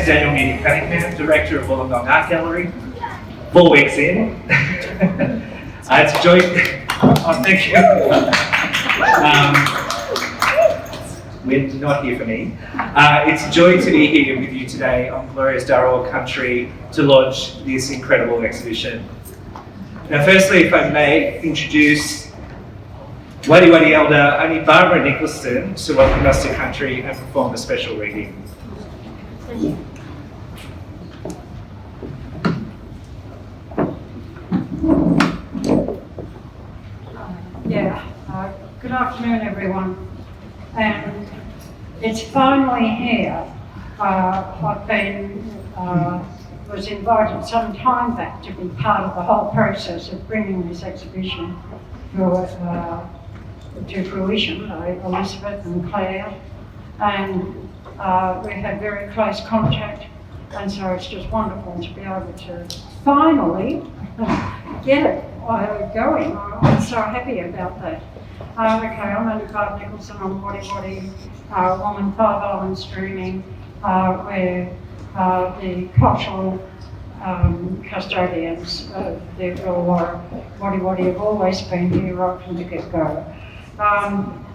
is Daniel Meany Cunningham, Director of Wollongong Art Gallery. 4 weeks in. It's a joy. Oh, thank you. We're not here for me. It's a joy to be here with you today on glorious Darrell country to launch this incredible exhibition. Now, firstly, if I may introduce Waddy Waddy Elder only Barbara Nicholson to welcome us to country and perform a special reading. Good afternoon, everyone. And it's finally here. Was invited some time back to be part of the whole process of bringing this exhibition to fruition by Elizabeth and Claire, and we had very close contact, and so it's just wonderful to be able to finally get it going. I'm so happy about that. I'm only Barb Nicholson. I'm Waddy Waddy woman, 5 Islands Dreaming, where the cultural custodians of the Illawarra Waddy Waddy have always been here right from the get-go. And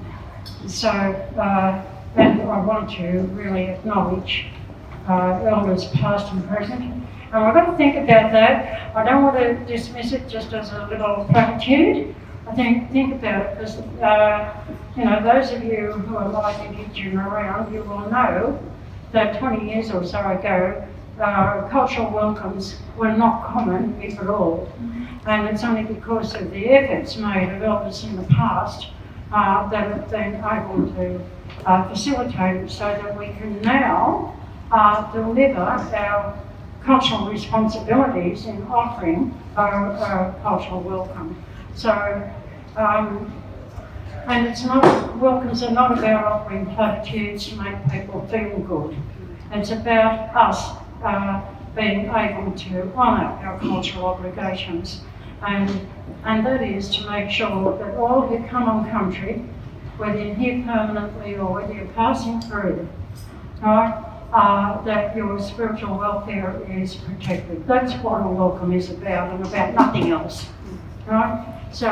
I want to really acknowledge elders past and present. And we've got to think about that. I don't want to dismiss it just as a little platitude. I think about it because, those of you who are like Indigenous around, you will know that 20 years or so ago, cultural welcomes were not common, if at all. And it's only because of the efforts made of elders in the past that have been able to facilitate it so that we can now deliver our cultural responsibilities in offering a cultural welcome. So, and welcomes are not about offering platitudes to make people feel good. It's about us being able to honour our cultural obligations, and that is to make sure that all who come on country, whether you're here permanently or whether you're passing through, right, that your spiritual welfare is protected. That's what a welcome is about, and about nothing else, right? So,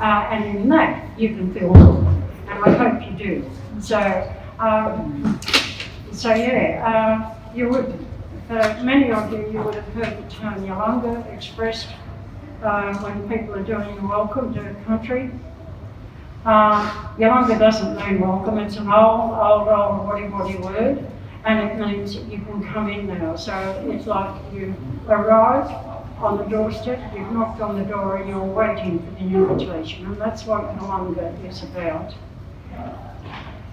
and in that you can feel good, and I hope you do. You would, many of you would have heard the term Yolanga expressed when people are doing a welcome to a country. Yolanga doesn't mean welcome, it's an old Waddy word, and it means that you can come in now. So it's like you arrive on the doorstep, you've knocked on the door and you're waiting for the invitation, and that's what Yolanga is about.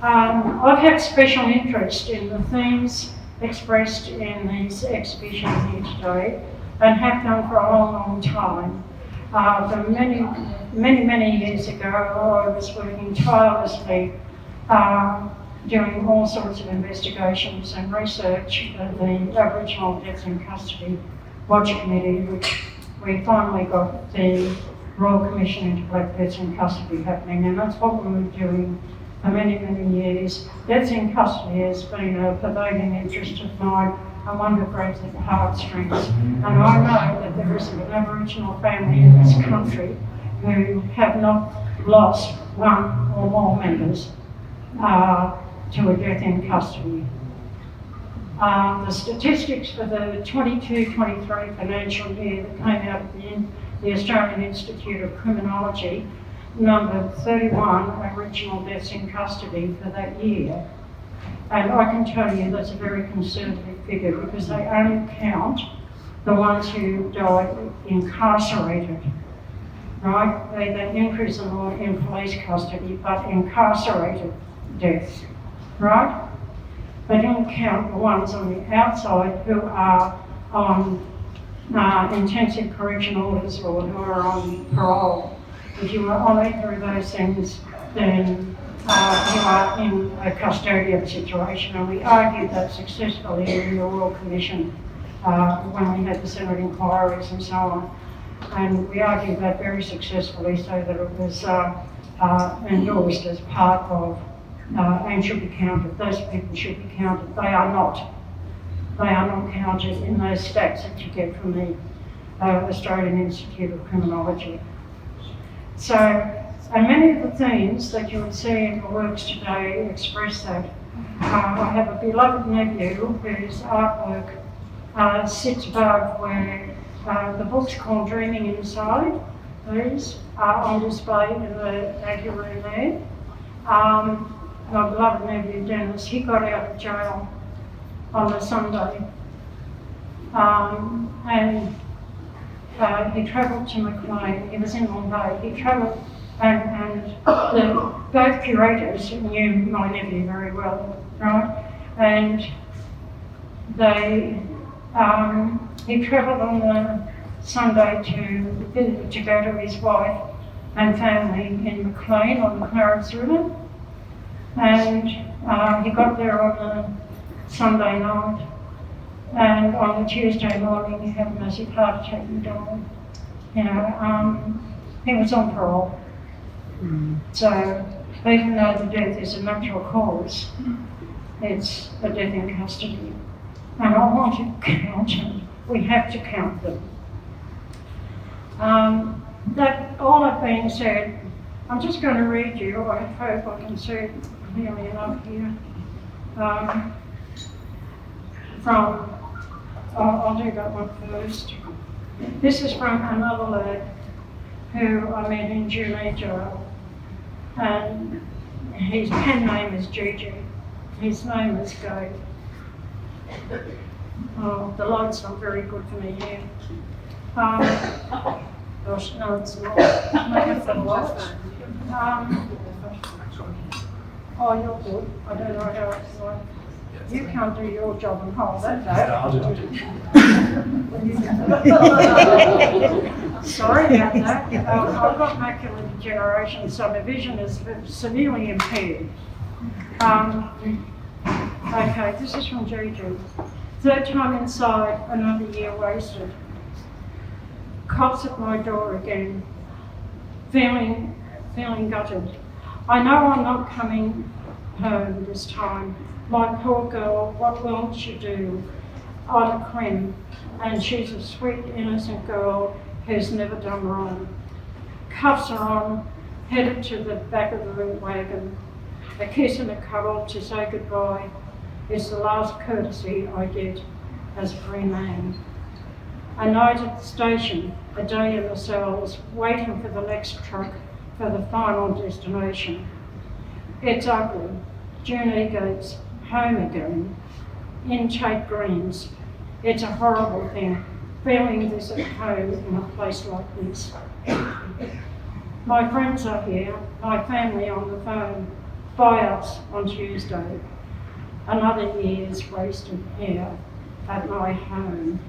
I've had special interest in the themes expressed in these exhibitions here today, and have done for a long time. For many years ago, I was working tirelessly doing all sorts of investigations and research of the Aboriginal Deaths in Custody Watch Committee, which we finally got the Royal Commission into Black Deaths in Custody happening, and that's what we were doing for many years. Deaths in custody has been a pervading interest of mine, and one that grabs at the heartstrings. And I know that there isn't an Aboriginal family in this country who have not lost one or more members to a death in custody. The statistics for the 22-23 financial year that came out of the Australian Institute of Criminology numbered 31 Aboriginal deaths in custody for that year. And I can tell you that's a very conservative figure because they only count the ones who died incarcerated, right? They imprison or in police custody, but incarcerated deaths, right? They don't count the ones on the outside who are on intensive correction orders or who are on parole. If you are on either of those things, then you are in a custodial situation, and we argued that successfully in the Royal Commission when we had the Senate inquiries and so on. And we argued that very successfully so that it was endorsed as part of and should be counted. Those people should be counted. They are not. they are not counted in those stats that you get from the Australian Institute of Criminology. So, and many of the themes that you would see in the works today express that. I have a beloved nephew whose artwork sits above where the book's called Dreaming Inside. These are on display in the ante room there. My beloved nephew Dennis, he got out of jail on a Sunday, and he travelled to Maclean. He was in Long Bay. He travelled, and both curators knew my nephew very well, right? And he travelled on the Sunday to go to his wife and family in Maclean on the Clarence River, and he got there on the Sunday night, and on the Tuesday morning he had a massive heart attack and died. You know, he was on parole. So even though the death is a natural cause, it's a death in custody. And I want to count them. We have to count them. That all that being said, I'm just going to read you. I hope I can see it clearly enough here. I'll do that one first. This is from another lad who I met in Julie jail, and his pen name is Gigi. His name is Gabe. Oh, the light's not very good for me here. Gosh, no, it's not. Maybe for the light. Oh, you're good. I don't know how it's like. You can't do your job and hold that though. I'll do it. Sorry about that. I've got macular degeneration, so my vision is severely impaired. Okay, this is from Juju. Third time inside, another year wasted. Cops at my door again, feeling gutted. I know I'm not coming home this time. My poor girl, what will she do? I'm a queen, and she's a sweet, innocent girl who's never done wrong. Cuffs are on, headed to the back of the wagon. A kiss and a cuddle to say goodbye is the last courtesy I get as a free man. A night at the station, a day in the cells, waiting for the next truck for the final destination. It's ugly. June Egates, home again, intake greens. It's a horrible thing, feeling this at home in a place like this. My friends are here, my family on the phone, by us on Tuesday. Another year's wasted here at my home.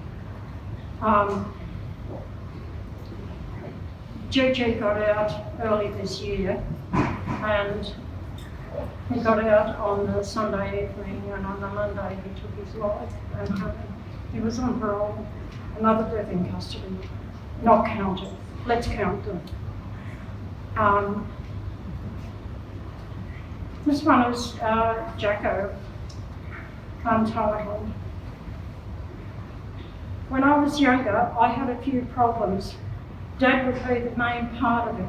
Gigi got out early this year, and he got out on the Sunday evening, and on the Monday he took his life, and he was on parole. Another death in custody, not counted. Let's count them. This one is Jacko, untitled. When I was younger, I had a few problems. Dad would be the main part of it.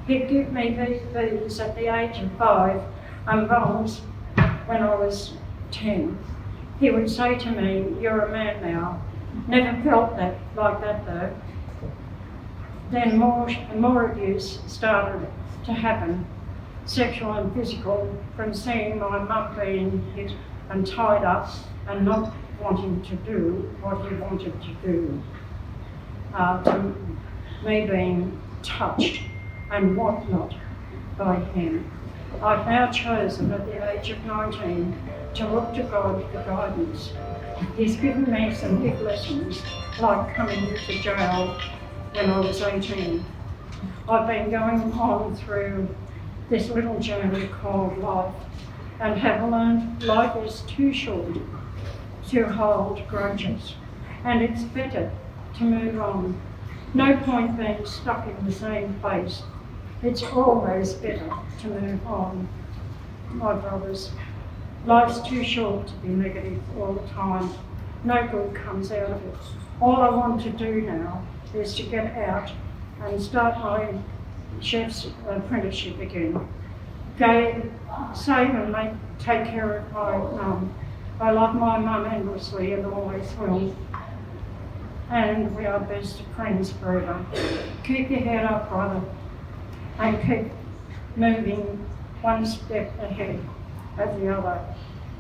He'd give me VBs at the age of 5 and bombs when I was 10. He would say to me, "You're a man now." Never felt that like that though. Then more abuse started to happen, sexual and physical, from seeing my mum being hit and tied up and not wanting to do what he wanted to do, to me being touched and whatnot by him. I've now chosen at the age of 19 to look to God for guidance. He's given me some big lessons, like coming to jail when I was 18. I've been going on through this little journey called life and have learned life is too short to hold grudges, and it's better to move on. No point being stuck in the same place. It's always better to move on. My brothers, life's too short to be negative all the time. no good comes out of it. All I want to do now is to get out and start my chef's apprenticeship again. Go save and take care of my mum. I love my mum endlessly and always will. And we are best friends forever. Keep your head up, brother, and keep moving one step ahead of the other.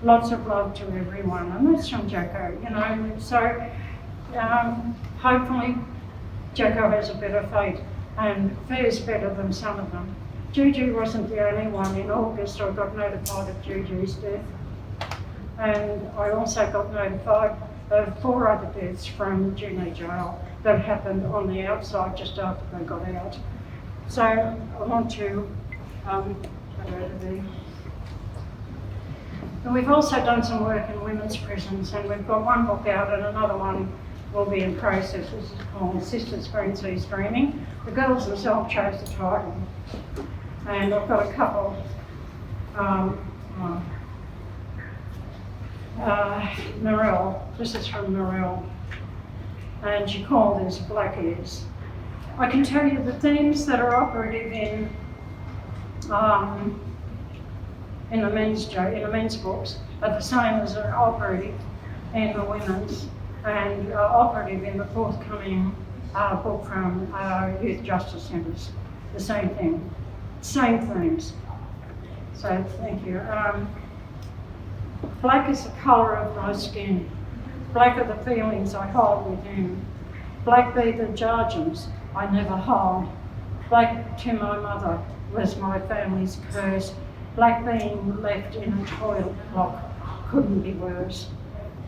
Lots of love to everyone, and that's from Jacko, you know. So hopefully Jacko has a better fate and fares better than some of them. Juju wasn't the only one. In August I got notified of Juju's death, and I also got notified of 4 other deaths from junior jail that happened on the outside just after they got out. So I want to and we've also done some work in women's prisons, and we've got one book out and another one will be in process. This is called Sisters Green Seas Dreaming. The girls themselves chose the title. And I've got a couple. Narelle, this is from Narelle, and she called this Black Ears. I can tell you the themes that are operative in the men's books are the same as are operative in the women's, and operative in the forthcoming book from Youth Justice Centres. The same thing, same themes. So thank you. Black is the colour of my skin. Black are the feelings I hold within. Black be the judgments I never hold. Black to my mother was my family's curse. Black being left in a toilet block couldn't be worse.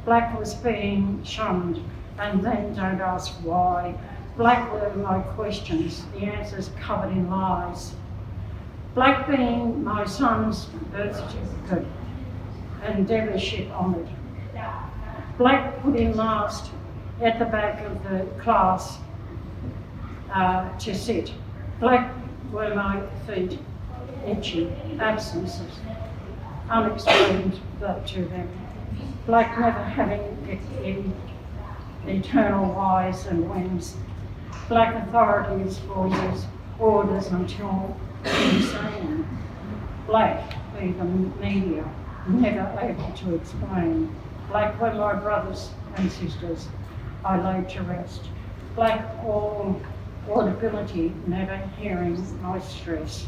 Black was being shunned, and then don't ask why. Black were my questions, the answers covered in lies. Black being my son's birth certificate and dealership honoured. Black put in last at the back of the class to sit. Black were my feet, itchy, absences, unexplained but to them. Black never having eternal whys and whens. Black authorities, voices, orders until insane. Black be the media, never able to explain. Black were my brothers and sisters I laid to rest. Black all audibility, never hearing my stress.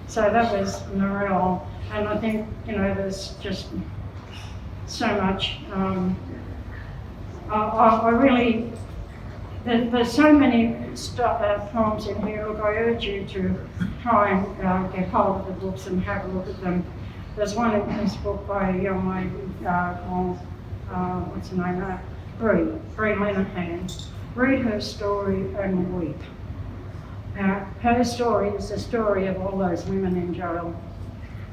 So that was Narelle, and I think, you know, there's just so much. I really, there's so many poems in here. Look, I urge you to try and get hold of the books and have a look at them. There's one in this book by a young lady called, what's her name? Bree Lenahan. Read her story and weep. Her story is the story of all those women in jail,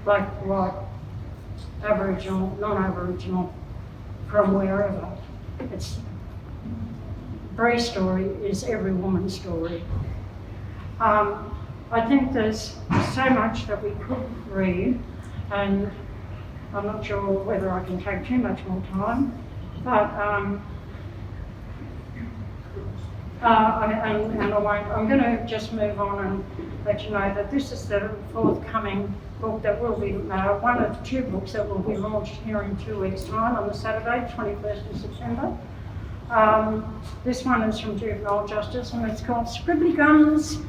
black, white, Aboriginal, non-Aboriginal, from wherever. Bree's story is every woman's story. I think there's so much that we could read, and I'm not sure whether I can take too much more time, but I'm going to just move on and let you know that this is the forthcoming book that will be one of 2 books that will be launched here in 2 weeks' time on the Saturday, 21st of September. This one is from Juvenile Justice, and it's called Scribbly Gums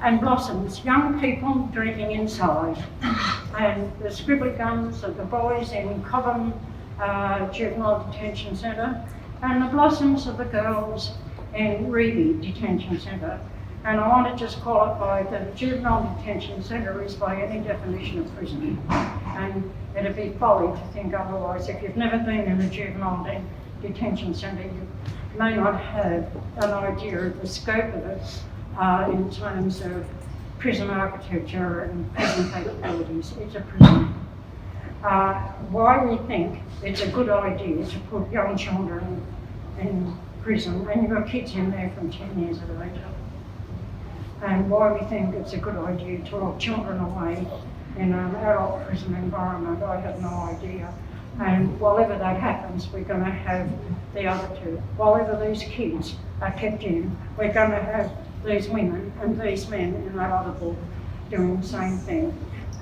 and Blossoms, Young People Drinking Inside. And the Scribbly Gums are the boys in Cobham Juvenile Detention Centre, and the Blossoms are the girls in Reeby Detention Centre. And I want to just qualify that a juvenile detention centre is by any definition a prison. And it'd be folly to think otherwise. If you've never been in a juvenile detention centre, you may not have an idea of the scope of it in terms of prison architecture and prison capabilities. It's a prison. Why we think it's a good idea to put young children in prison, and you've got kids in there from 10 years of age, and why we think it's a good idea to lock children away in an adult prison environment, I have no idea. And whatever that happens, we're going to have the other two. Whatever these kids are kept in, we're going to have these women and these men in that other book doing the same thing.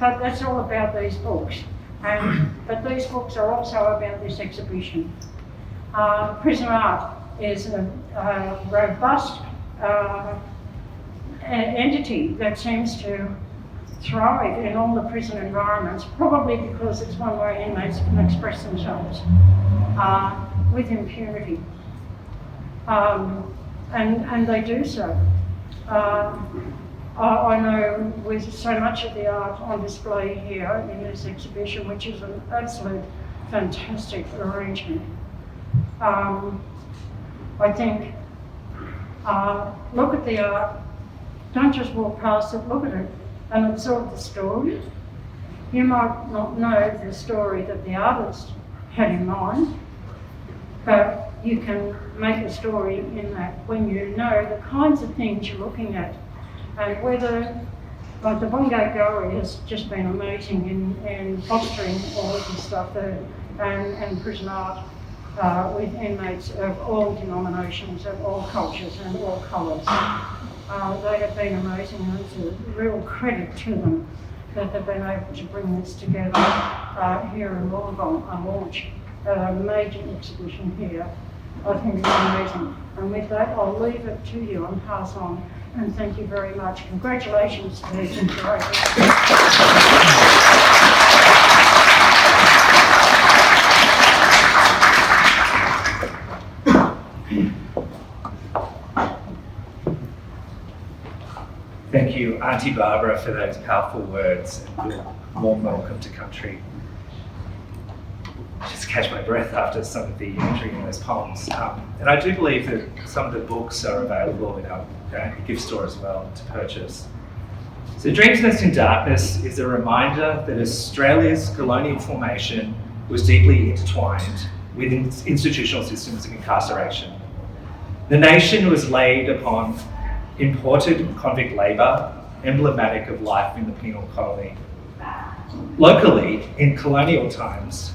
But that's all about these books. But these books are also about this exhibition. Prison art is a robust entity that seems to thrive in all the prison environments, probably because it's one way inmates can express themselves with impunity. And they do so. I know with so much of the art on display here in this exhibition, which is an absolute fantastic arrangement, I think, look at the art, don't just walk past it, look at it and absorb the story. You might not know the story that the artist had in mind, but you can make a story in that when you know the kinds of things you're looking at. And whether, like the Wollongong Gallery has just been amazing in fostering all of this stuff there, and prison art with inmates of all denominations, of all cultures and all colours. They have been amazing, and it's a real credit to them that they've been able to bring this together here in Wollongong and launch a major exhibition here. I think it's amazing. And with that, I'll leave it to you and pass on. And thank you very much. Congratulations to these curators. Thank you, Auntie Barbara, for those powerful words and good warm welcome to country. I just catch my breath after some of the imagery in those poems. And I do believe that some of the books are available in our gift store as well to purchase. So Dreams Nest in Darkness is a reminder that Australia's colonial formation was deeply intertwined with institutional systems of incarceration. The nation was laid upon imported convict labour, emblematic of life in the penal colony. Locally, in colonial times,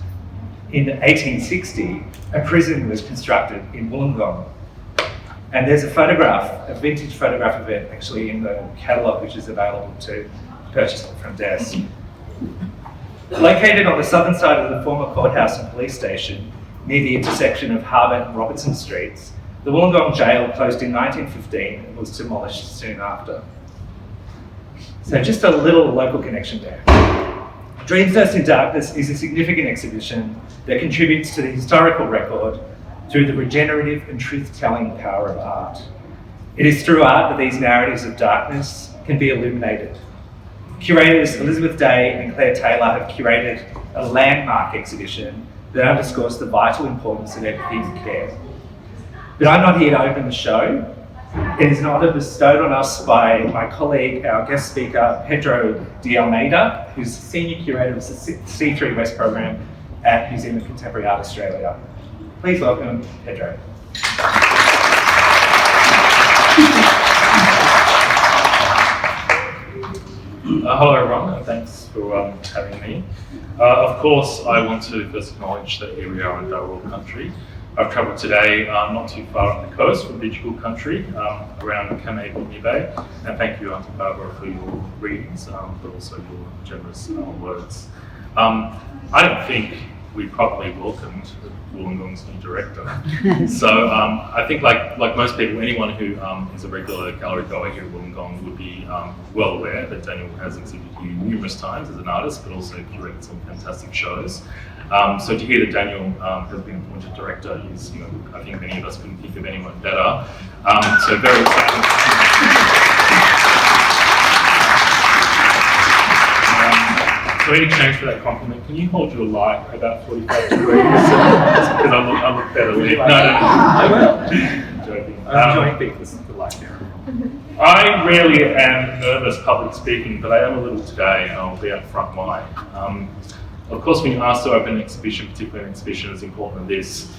in 1860, a prison was constructed in Wollongong. And there's a photograph, a vintage photograph of it actually in the catalogue, which is available to purchase at the front desk. Located on the southern side of the former courthouse and police station, near the intersection of Harbour and Robertson Streets, the Wollongong jail closed in 1915 and was demolished soon after. So just a little local connection there. Dreams Nest in Darkness is a significant exhibition that contributes to the historical record through the regenerative and truth-telling power of art. It is through art that these narratives of darkness can be illuminated. Curators Elizabeth Day and Claire Taylor have curated a landmark exhibition that underscores the vital importance of empathy and care. But I'm not here to open the show. It is an honour bestowed on us by my colleague, our guest speaker, Pedro de Almeida, who's Senior Curator of the C3 West Program at Museum of Contemporary Art Australia. Please welcome Pedro. Hello everyone, and thanks for having me. Of course, I want to first acknowledge that here we are in Darul country. I've travelled today not too far up the coast from Digital country, around Kamei Bay, and thank you, Auntie Barbara, for your readings, but also your generous words. I don't think we properly welcomed Wollongong's new director. So I think like most people, anyone who is a regular gallery goer here at Wollongong would be well aware that Daniel has exhibited here numerous times as an artist, but also curated some fantastic shows. So to hear that Daniel has been appointed director is, I think many of us couldn't think of anyone better. So very exciting. So in exchange for that compliment, can you hold your light about 45 degrees? Because I look better. No. I will. Joking. I'm enjoying the light there. I rarely am nervous public speaking, but I am a little today, and I'll be up front why. Of course, when you're asked to open an exhibition, particularly an exhibition as important as this,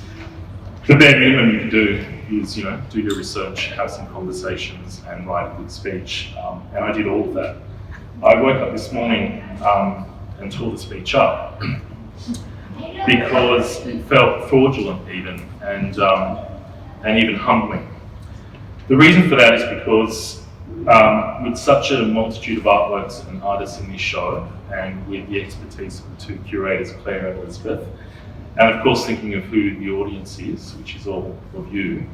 the bare minimum you can do is, do your research, have some conversations, and write a good speech. And I did all of that. I woke up this morning and tore the speech up. because it felt fraudulent even, and even humbling. The reason for that is because with such a multitude of artworks and artists in this show, and with the expertise of the two curators, Claire and Elizabeth, and of course thinking of who the audience is, which is all of you,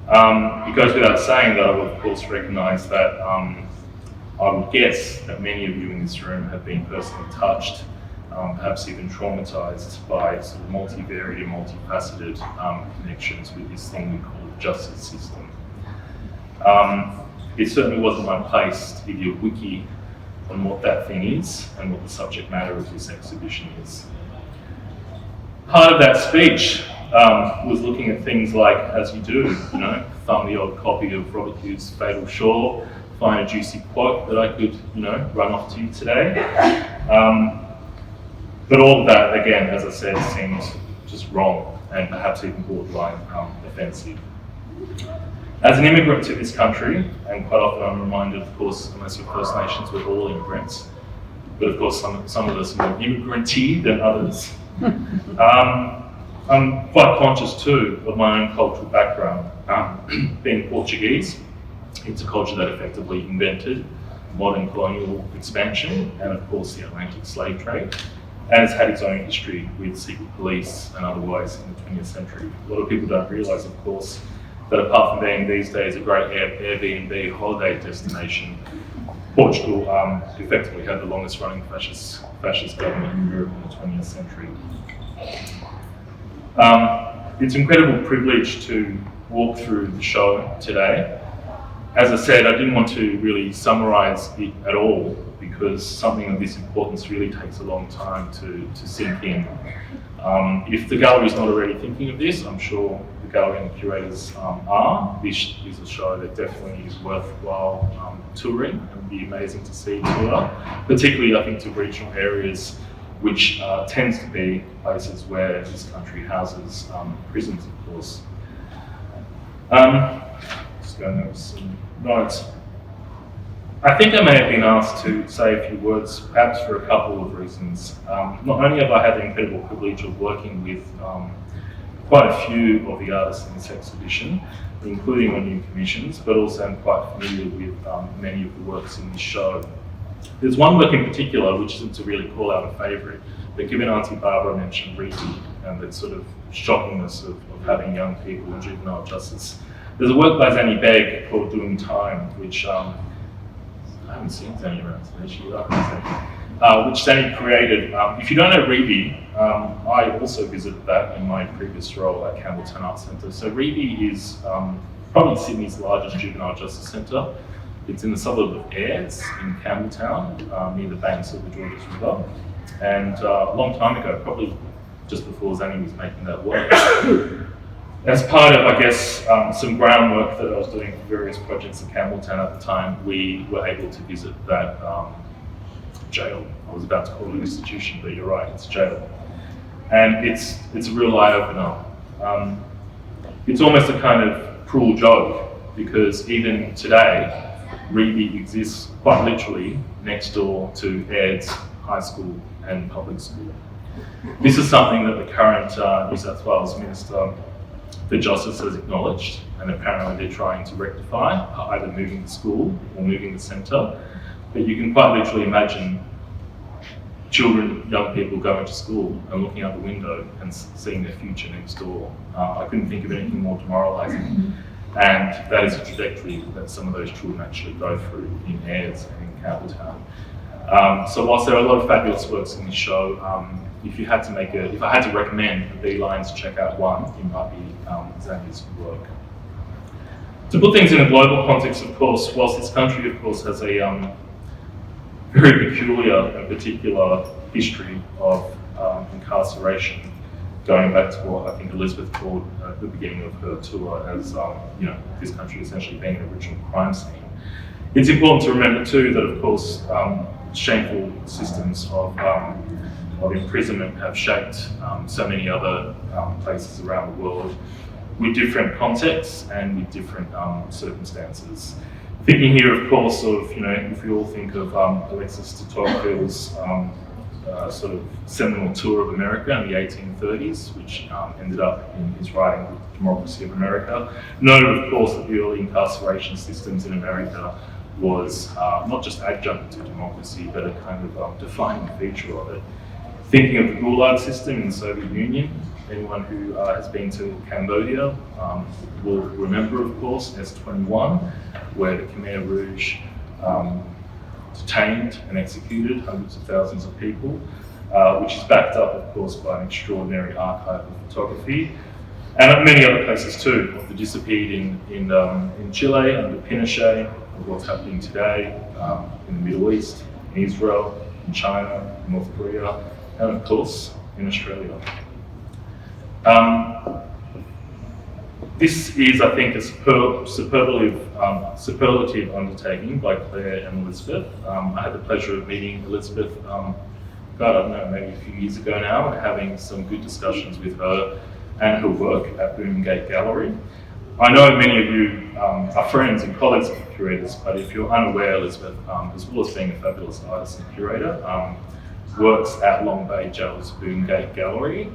it goes without saying that I would of course recognise that I would guess that many of you in this room have been personally touched, perhaps even traumatised by sort of multivariate and multifaceted connections with this thing we call the justice system. It certainly wasn't my place to give you a wiki on what that thing is and what the subject matter of this exhibition is. Part of that speech was looking at things like, as you do, thumb the odd copy of Robert Hughes' Fatal Shore, find a juicy quote that I could, run off to you today. But all of that, again, as I said, seemed just wrong and perhaps even borderline offensive. As an immigrant to this country, and quite often I'm reminded, of course, unless you're First Nations, we're all immigrants, but of course some of us are more immigrant-y than others. I'm quite conscious too of my own cultural background. Being Portuguese, it's a culture that effectively invented modern colonial expansion and of course the Atlantic slave trade, and it's had its own history with secret police and otherwise in the 20th century. A lot of people don't realise, of course, that apart from being these days a great Airbnb holiday destination, Portugal effectively had the longest running fascist government in Europe in the 20th century. It's an incredible privilege to walk through the show today. As I said, I didn't want to really summarise it at all because something of this importance really takes a long time to sink in. If the gallery is not already thinking of this, I'm sure the gallery and the curators are. This is a show that definitely is worthwhile touring and would be amazing to see tour, particularly I think to regional areas which tends to be places where this country houses prisons, of course. Just going over some notes. I think I may have been asked to say a few words, perhaps for a couple of reasons. Not only have I had the incredible privilege of working with quite a few of the artists in this exhibition, including on new commissions, but also I'm quite familiar with many of the works in this show. There's one work in particular, which isn't to really call out a favourite, but given Auntie Barbara mentioned Reedy and the sort of shockingness of having young people in juvenile justice, there's a work by Zanny Begg called Doing Time, which I haven't seen Zanny around today, which Zanny created. If you don't know Reedy, I also visited that in my previous role at Campbelltown Arts Centre. So Reedy is probably Sydney's largest juvenile justice centre. It's in the suburb of Ayres in Campbelltown, near the banks of the Georges River. And a long time ago, probably just before Zanny was making that work, as part of, I guess, some groundwork that I was doing for various projects in Campbelltown at the time, we were able to visit that jail. I was about to call it an institution, but you're right, it's a jail. And it's a real eye-opener. It's almost a kind of cruel joke, because even today, Reedy exists quite literally next door to Ayres High School and Public School. This is something that the current New South Wales Minister for Justice has acknowledged, and apparently they're trying to rectify, either moving the school or moving the centre. But you can quite literally imagine children, young people going to school and looking out the window and seeing their future next door. I couldn't think of anything more demoralising. And that is a trajectory that some of those children actually go through in Ayres and in Campbelltown. So whilst there are a lot of fabulous works in this show, if I had to recommend the B-lines to check out one, it might be Zanny's work. To put things in a global context, of course, whilst this country, of course, has a very peculiar and particular history of incarceration, going back to what I think Elizabeth called at the beginning of her tour as, this country essentially being an original crime scene. It's important to remember too that, of course, shameful systems of imprisonment have shaped so many other places around the world with different contexts and with different circumstances. Thinking here, of course, of, if we all think of Alexis de Tocqueville's sort of seminal tour of America in the 1830s, which ended up in his writing, Democracy of America. Noted, of course, that the early incarceration systems in America was not just adjunct to democracy, but a kind of defining feature of it. Thinking of the Gulag system in the Soviet Union, anyone who has been to Cambodia will remember, of course, S-21, where the Khmer Rouge detained and executed hundreds of thousands of people, which is backed up, of course, by an extraordinary archive of photography, and at many other places too, of the disappeared in Chile under Pinochet, of what's happening today in the Middle East, in Israel, in China, in North Korea, and of course, in Australia. This is, I think, a superlative undertaking by Claire and Elizabeth. I had the pleasure of meeting Elizabeth, I don't know, maybe a few years ago now, and having some good discussions with her and her work at Gate Gallery. I know many of you are friends and colleagues of the curators, but if you're unaware, Elizabeth, as well as being a fabulous artist and curator, works at Long Bay Jail's Gate Gallery.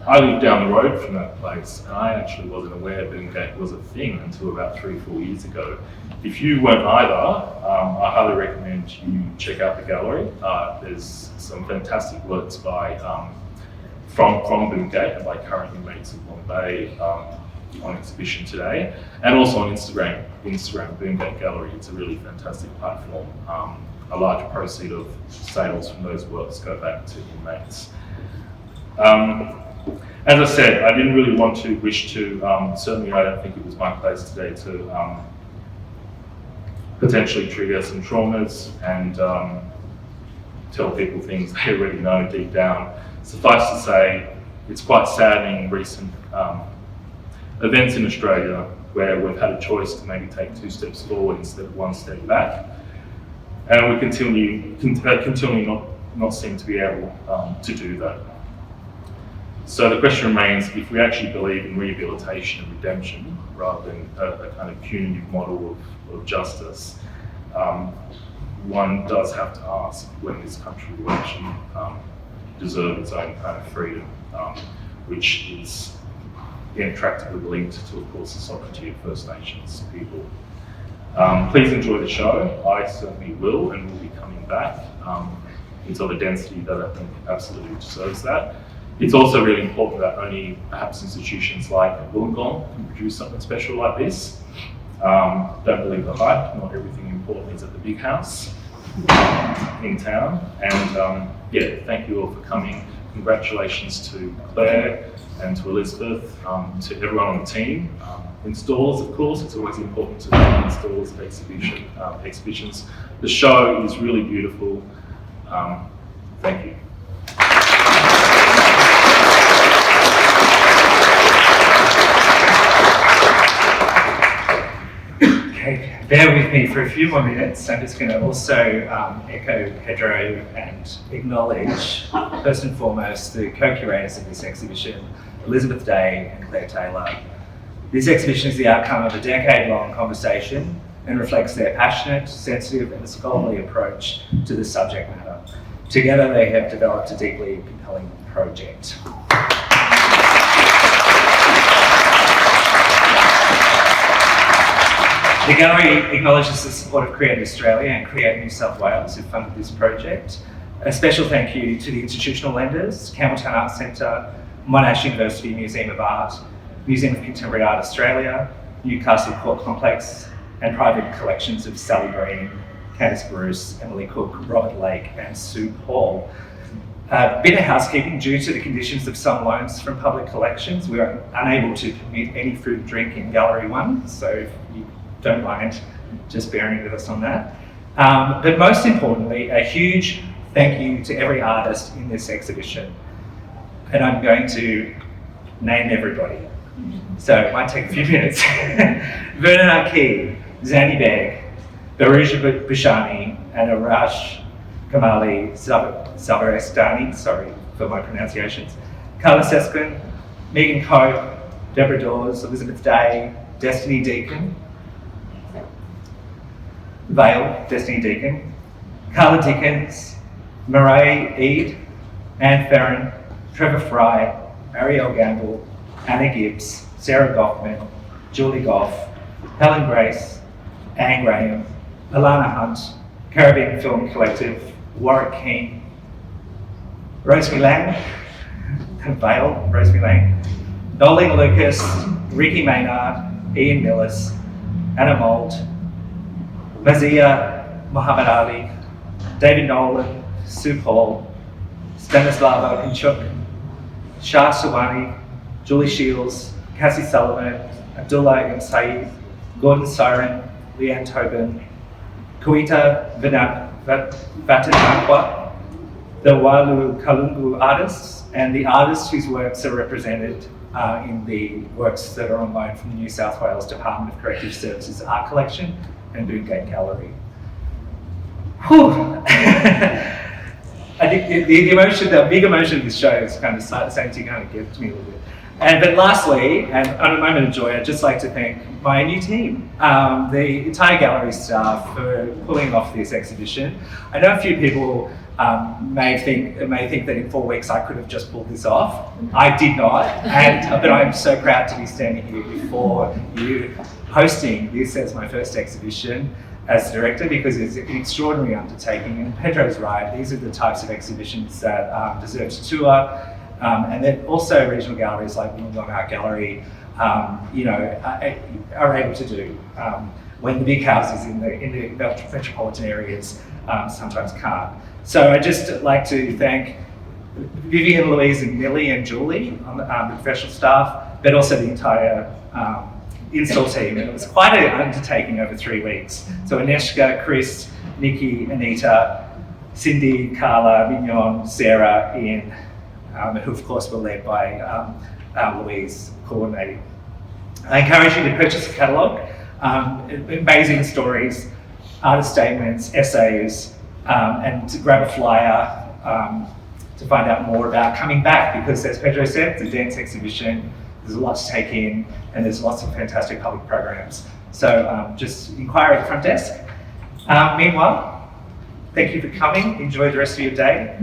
I live down the road from that place, and I actually wasn't aware Gate was a thing until about 3-4 years ago. If you weren't either, I highly recommend you check out the gallery. There's some fantastic works by from Gate and by current inmates of Long Bay on exhibition today, and also on Instagram, Gate Gallery. It's a really fantastic platform. A large proceed of sales from those works go back to inmates. As I said, I didn't really wish to, certainly I don't think it was my place today to potentially trigger some traumas and tell people things they already know deep down. Suffice to say, it's quite saddening recent events in Australia where we've had a choice to maybe take 2 steps forward instead of 1 step back. And we continually not seem to be able to do that. So the question remains, if we actually believe in rehabilitation and redemption rather than a kind of punitive model of justice, one does have to ask when this country will actually deserve its own kind of freedom, which is intractably linked to, of course, the sovereignty of First Nations people. Please enjoy the show. I certainly will, and will be coming back. It's of a density that I think absolutely deserves that. It's also really important that only perhaps institutions like Wollongong can produce something special like this. Don't believe the hype, not everything important is at the big house in town. And yeah, thank you all for coming. Congratulations to Claire and to Elizabeth, to everyone on the team. Installers, of course, it's always important to thank installers of exhibitions. The show is really beautiful. Thank you. Okay, bear with me for a few more minutes. I'm just going to also echo Pedro and acknowledge, first and foremost, the co-curators of this exhibition, Elizabeth Day and Claire Taylor. This exhibition is the outcome of a decade-long conversation and reflects their passionate, sensitive and scholarly approach to the subject matter. Together they have developed a deeply compelling project. The gallery acknowledges the support of Created Australia and Create New South Wales, who funded this project. A special thank you to the institutional lenders, Campbelltown Arts Centre, Monash University Museum of Art, Museum of Contemporary Art Australia, Newcastle Court Complex, and private collections of Sally Green, Candice Bruce, Emily Cook, Robert Lake, and Sue Paul. Bit of housekeeping: due to the conditions of some loans from public collections, we are unable to permit any food and drink in Gallery 1, so if you don't mind just bearing with us on that. But most importantly, a huge thank you to every artist in this exhibition. And I'm going to name everybody. So it might take a few minutes. Vernon Aki, Zani Beg, Baruja Bashani, and Arash Kamali Zabarestani, sorry for my pronunciations, Carla Seskin, Megan Cope, Deborah Dawes, Elizabeth Day, Destiny Deacon, Vale, Destiny Deacon, Carla Dickens, Murray Eade, Anne Ferrin, Trevor Fry, Ariel Gamble, Anna Gibbs, Sarah Goffman, Julie Goff, Helen Grace, Anne Graham, Alana Hunt, Caribbean Film Collective, Warwick Keane, Rosemary Lang, Vale, Rosemary Lang, Noeline Lucas, Ricky Maynard, Ian Millis, Anna Mould, Mazia Muhammad Ali, David Nolan, Sue Paul, Stanislava Inchuk, Shah Suwani, Julie Shields, Cassie Sullivan, Abdullah M. Saeed, Gordon Siren, Leanne Tobin, Kuita Vatanakwa, the Walu Kalungu artists, and the artists whose works are represented in the works that are on loan from the New South Wales Department of Corrective Services Art Collection and Boongate Gallery. Whew. I think the big emotion of this show is kind of starting to kind of get to me a little bit. But lastly, and on a moment of joy, I'd just like to thank my new team, the entire gallery staff for pulling off this exhibition. I know a few people may think that in 4 weeks I could have just pulled this off. I did not, but I'm so proud to be standing here before you, hosting this as my first exhibition as director, because it's an extraordinary undertaking. And Pedro's right, these are the types of exhibitions that deserve to tour. And then also regional galleries like Wollongong Art Gallery, are able to do when the big houses in the metropolitan areas sometimes can't. So I'd just like to thank Vivian, Louise, and Millie and Julie on the professional staff, but also the entire install team. And it was quite an undertaking over 3 weeks. So Aneshka, Chris, Nikki, Anita, Cindy, Carla, Mignon, Sarah, Ian, who of course were led by Louise coordinating. I encourage you to purchase a catalogue, amazing stories, artist statements, essays, and to grab a flyer to find out more about coming back, because as Pedro said, it's a dense exhibition, there's a lot to take in, and there's lots of fantastic public programs. So just inquire at the front desk. Meanwhile, thank you for coming, enjoy the rest of your day.